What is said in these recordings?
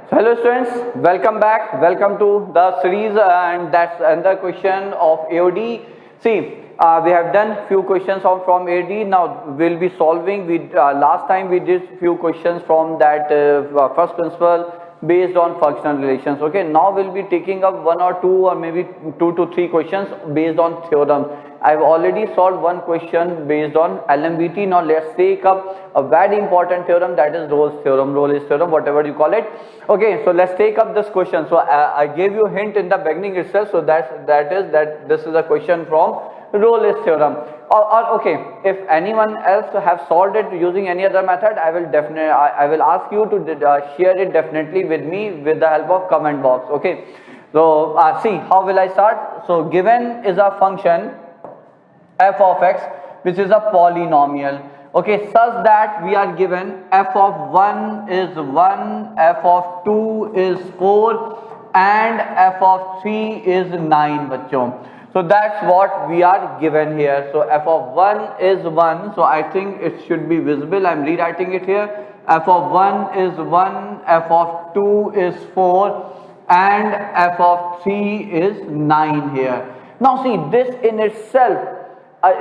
So hello students, welcome back. Welcome to the series, and that's another question of AOD. See, we have done few questions from AOD. Now we'll be solving. Last time we did few questions from that first principle based on functional relations. Okay, now we'll be taking up one or two or maybe 2 to 3 questions based on theorems. I've already solved one question based on LMBT. Now let's take up a very important theorem, that is Rolle's theorem, whatever you call it. Okay, so let's take up this question. So I gave you a hint in the beginning itself. So that this is a question from Rolle's theorem. Okay, if anyone else have solved it using any other method, I will ask you to share it definitely with me with the help of comment box. Okay, so see, how will I start? So given is a function f of x which is a polynomial, okay, such that we are given f of 1 is 1, f of 2 is 4 and f of 3 is 9 bachcho. So that's what we are given here. So f of 1 is 1, so I think it should be visible. I'm rewriting it here. F of 1 is 1, f of 2 is 4 and f of 3 is 9 here. Now see, this in itself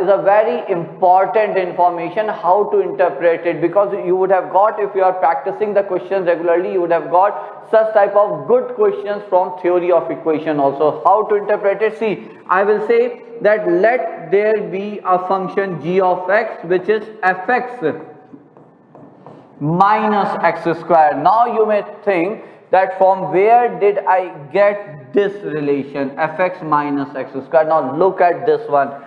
is a very important information how to interpret it, because you would have got, if you are practicing the questions regularly, you would have got such type of good questions from theory of equation also. How to interpret it? See, I will say that let there be a function g of x which is fx minus x square. Now you may think that from where did I get this relation fx minus x square? Now look at this one.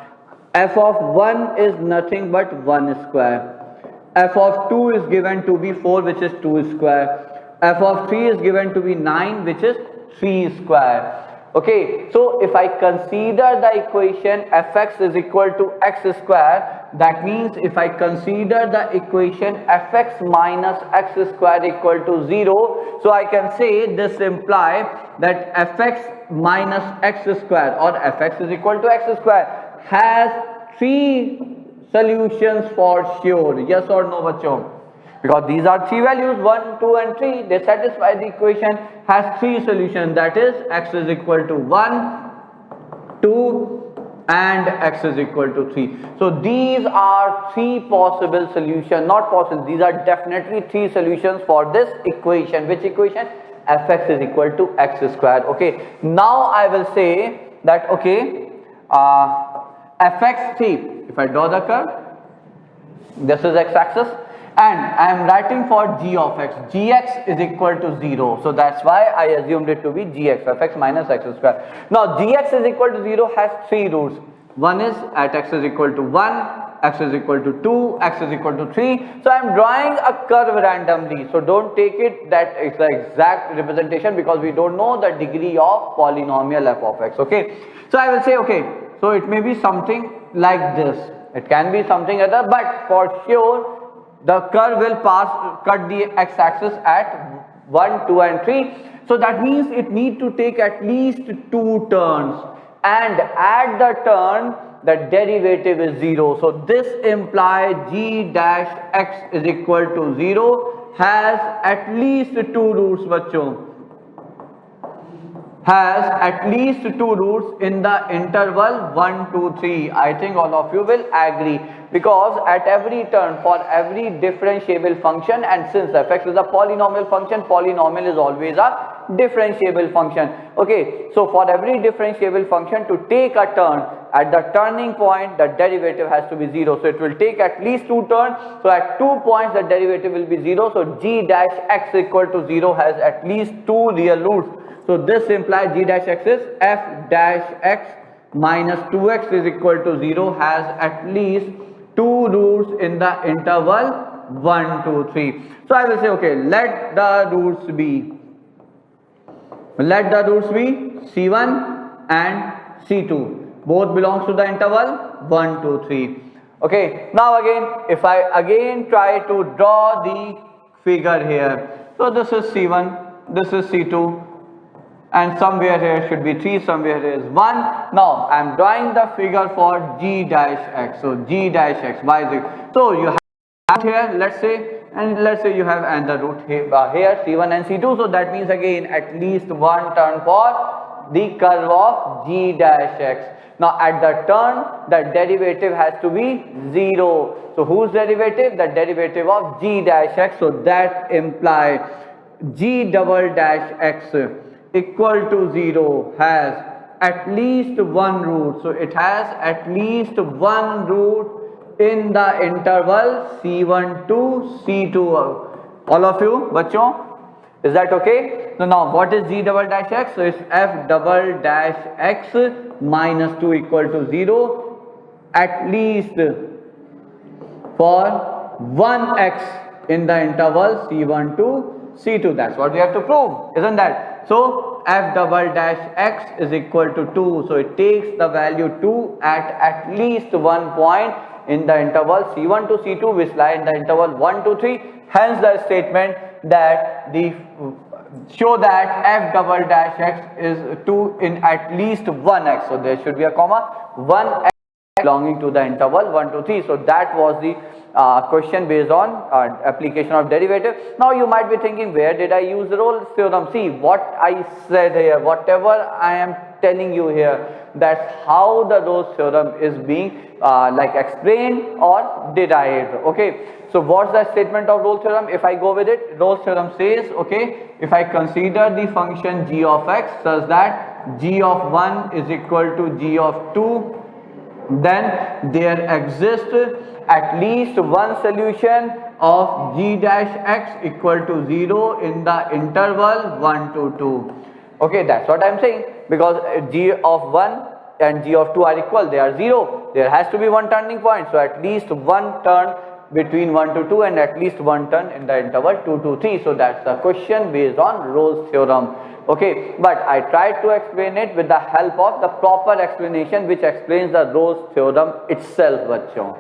F of 1 is nothing but 1 square. F of 2 is given to be 4, which is 2 square. F of 3 is given to be 9, which is 3 square. Okay, so if I consider the equation fx is equal to x square, that means if I consider the equation fx minus x square equal to 0, so I can say this implies that fx minus x square or fx is equal to x square has 3 solutions for sure. Yes or no, bachcho? Because these are 3 values, 1, 2 and 3. They satisfy the equation, has 3 solutions, that is x is equal to 1, 2 and x is equal to 3. So these are 3 possible solutions, not possible, these are definitely 3 solutions for this equation. Which equation? Fx is equal to x square. Okay, now I will say that, okay, fx, see, if I draw the curve, this is x-axis and I am writing for g of x, gx is equal to 0, so that's why I assumed it to be gx, fx minus x square. Now gx is equal to 0 has 3 roots. One is at x is equal to 1, x is equal to 2, x is equal to 3. So I am drawing a curve randomly, so don't take it that it's the exact representation, because we don't know the degree of polynomial f of x. Okay, so I will say, okay, so it may be something like this, it can be something other, but for sure the curve will cut the x-axis at 1, 2 and 3. So that means it need to take at least 2 turns, and at the turn the derivative is 0. So this implies g dash x is equal to 0 has at least 2 roots, bachcho. Has at least 2 roots in the interval 1, 2, 3. I think all of you will agree, because at every turn for every differentiable function, and since fx is a polynomial function, polynomial is always a differentiable function. Okay, so for every differentiable function to take a turn, at the turning point the derivative has to be 0, so it will take at least 2 turns. So at 2 points the derivative will be 0, so g dash x equal to 0 has at least 2 real roots. So this implies g dash x is f dash x minus 2x is equal to 0 has at least 2 roots in the interval 1, 2, 3. So I will say, okay, let the roots be c1 and c2, both belongs to the interval 1, 2, 3. Okay, now again, if I again try to draw the figure here, so this is c1, this is c2, and somewhere here should be 3, somewhere here is 1. Now I am drawing the figure for g dash x. So g dash x, why is it? So you have here, let's say and let's say you have another root here, C1 and C2, so that means again at least one turn for the curve of g dash x. Now at the turn the derivative has to be 0. So whose derivative? The derivative of g dash x. So that implies g double dash x equal to 0 has at least one root. So it has at least one root in the interval C1 to C2. All of you, bachon? Is that okay? So now what is g double dash x? So it's f double dash x minus 2 equal to 0 at least for 1x in the interval C1 to C2. That's what we have to prove, isn't that? So f double dash x is equal to 2. So it takes the value 2 at least one point in the interval C1 to C2, which lie in the interval 1 to 3. Hence the statement that show that f double dash x is 2 in at least 1x. So there should be a comma, 1x belonging to the interval 1 to 3. So that was the question based on application of derivative. Now you might be thinking, where did I use the Rolle's theorem? See what I said here, whatever I am telling you here, that's how the Rolle's theorem is being like explained or derived. Okay, so what's the statement of Rolle's theorem? If I go with it, Rolle's theorem says, okay, if I consider the function g of x such that g of 1 is equal to g of 2, then there exists at least one solution of g dash x equal to 0 in the interval 1 to 2. Okay, that's what I'm saying, because g of 1 and g of 2 are equal, they are 0. There has to be one turning point, so at least one turn between 1 to 2 and at least one turn in the interval 2 to 3. So that's the question based on Rolle's theorem. Okay, but I tried to explain it with the help of the proper explanation which explains the Rolle's theorem itself, bachon.